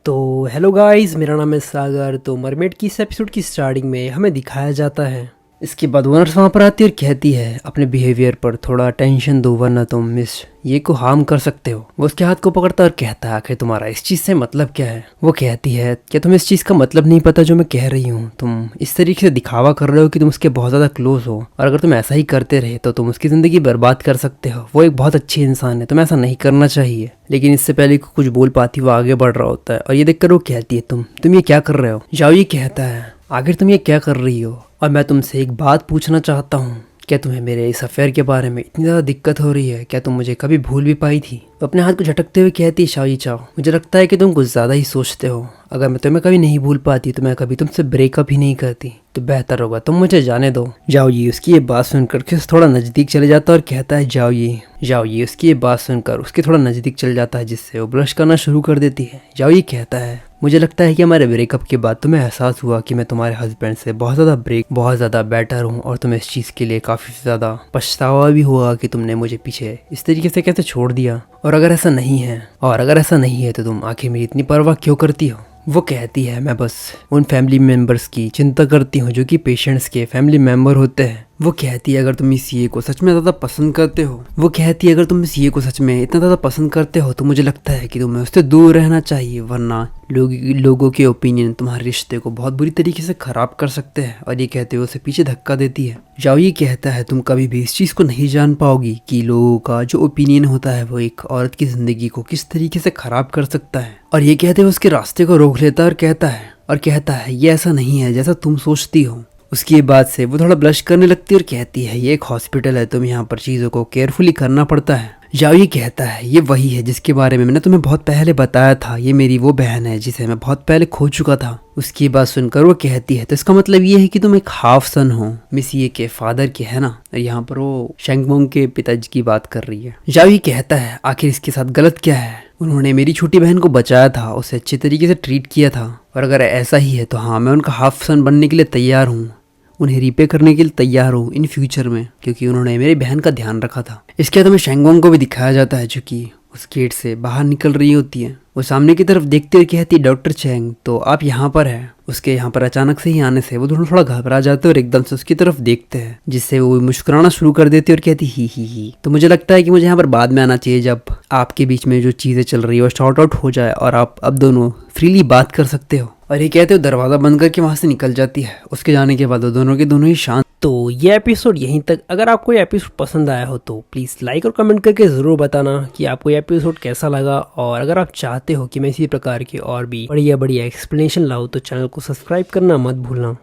तो hello guys, मेरा नाम है सागर। तो मरमेड की इस एपिसोड की स्टार्टिंग में हमें दिखाया जाता है। इसके बाद वो नर्स वहाँ पर आती है और कहती है अपने बिहेवियर पर थोड़ा अटेंशन दो वरना तुम मिस ये को हार्म कर सकते हो। वो उसके हाथ को पकड़ता है और कहता है आखिर तुम्हारा इस चीज़ से मतलब क्या है। वो कहती है क्या तुम्हें इस चीज़ का मतलब नहीं पता जो मैं कह रही हूँ। तुम इस तरीके से दिखावा कर रहे हो कि तुम उसके बहुत ज़्यादा क्लोज हो और अगर तुम ऐसा ही करते रहे तो तुम उसकी ज़िंदगी बर्बाद कर सकते हो। वो एक बहुत अच्छी इंसान है, तुम्हें ऐसा नहीं करना चाहिए। लेकिन इससे पहले को कुछ बोल पाती वो आगे बढ़ रहा होता है और ये देखकर वो कहती है तुम ये क्या कर रहे हो। जाओ ये कहता है आखिर तुम ये क्या कर रही हो और मैं तुमसे एक बात पूछना चाहता हूँ, क्या तुम्हें मेरे इस अफेयर के बारे में इतनी ज़्यादा दिक्कत हो रही है? क्या तुम मुझे कभी भूल भी पाई थी? तो अपने हाथ को झटकते हुए कहती है शाओ चाओ, मुझे लगता है कि तुम कुछ ज़्यादा ही सोचते हो। अगर मैं तुम्हें कभी नहीं भूल पाती तो मैं कभी तुमसे ब्रेकअप ही नहीं करती। तो बेहतर होगा तुम मुझे जाने दो। जाओ ये उसकी ये बात सुनकर किस थोड़ा नज़दीक चले जाता है और कहता है जाओ ये उसकी ये बात सुनकर उसके थोड़ा नज़दीक चल जाता है जिससे वो ब्लश करना शुरू कर देती है। जाओ ये कहता है मुझे लगता है कि हमारे ब्रेकअप के बाद तुम्हें एहसास हुआ कि मैं तुम्हारे हस्बैंड से बहुत ज़्यादा बेटर हूँ और तुम्हें इस चीज़ के लिए काफ़ी ज़्यादा पछतावा भी हुआ कि तुमने मुझे पीछे इस तरीके से कैसे छोड़ दिया। और अगर ऐसा नहीं है तो तुम आखिर मेरी इतनी परवाह क्यों करती हो। वो कहती है मैं बस उन फैमिली मेम्बर्स की चिंता करती हूँ जो कि पेशेंट्स के फैमिली मेम्बर होते हैं। वो कहती है अगर तुम इस सीए को सच में ज़्यादा पसंद करते हो तो मुझे लगता है कि तुम्हें उससे दूर रहना चाहिए वरना लोगों के ओपिनियन तुम्हारे रिश्ते को बहुत बुरी तरीके से खराब कर सकते हैं। और ये कहते हुए उसे पीछे धक्का देती है। जाओ ये कहता है तुम कभी भी इस चीज़ को नहीं जान पाओगी कि लोगों का जो ओपिनियन होता है वो एक औरत की ज़िंदगी को किस तरीके से खराब कर सकता है। और ये कहते हुए उसके रास्ते को रोक लेता है और कहता है ये ऐसा नहीं है जैसा तुम सोचती हो। उसकी ये बात से वो थोड़ा ब्लश करने लगती है और कहती है ये एक हॉस्पिटल है, तुम यहाँ पर चीज़ों को केयरफुली करना पड़ता है। जाओ ये कहता है ये वही है जिसके बारे में मैंने तुम्हें बहुत पहले बताया था, ये मेरी वो बहन है जिसे मैं बहुत पहले खो चुका था। उसकी बात सुनकर वो कहती है तो इसका मतलब ये है कि तुम एक हाफ सन हो मिस ये के फादर के, है ना। यहाँ पर वो शेंगमोंग के पिताजी की बात कर रही है। जाओ ये कहता है आखिर इसके साथ गलत क्या है, उन्होंने मेरी छोटी बहन को बचाया था, उसे अच्छे तरीके से ट्रीट किया था और अगर ऐसा ही है तो हाँ मैं उनका हाफ सन बनने के लिए तैयार हूँ, उन्हें रिपे करने के लिए तैयार हूँ इन फ्यूचर में क्योंकि उन्होंने मेरी बहन का ध्यान रखा था। इसके बाद हमें शेंगोंग को भी दिखाया जाता है जो कि उस गेट से बाहर निकल रही होती है। वो सामने की तरफ देखते हुए कहती है डॉक्टर चैंग तो आप यहाँ पर हैं। उसके यहाँ पर अचानक से ही आने से वो दोनों थोड़ा घबरा जाते हैं और एकदम से उसकी तरफ देखते हैं जिससे वो मुस्कुराना शुरू कर देती है और कहती ही। तो मुझे लगता है कि मुझे यहाँ पर बाद में आना चाहिए जब आपके बीच में जो चीज़ें चल रही है वो शॉर्ट आउट हो जाए और आप अब दोनों फ्रीली बात कर सकते हो। और ये कहते हो दरवाज़ा बंद करके वहाँ से निकल जाती है। उसके जाने के बाद वो दोनों के दोनों ही शांत। तो ये एपिसोड यहीं तक। अगर आपको ये एपिसोड पसंद आया हो तो प्लीज़ लाइक और कमेंट करके ज़रूर बताना कि आपको ये एपिसोड कैसा लगा। और अगर आप चाहते हो कि मैं इसी प्रकार की और भी बढ़िया एक्सप्लेनेशन लाऊं तो चैनल को सब्सक्राइब करना मत भूलना।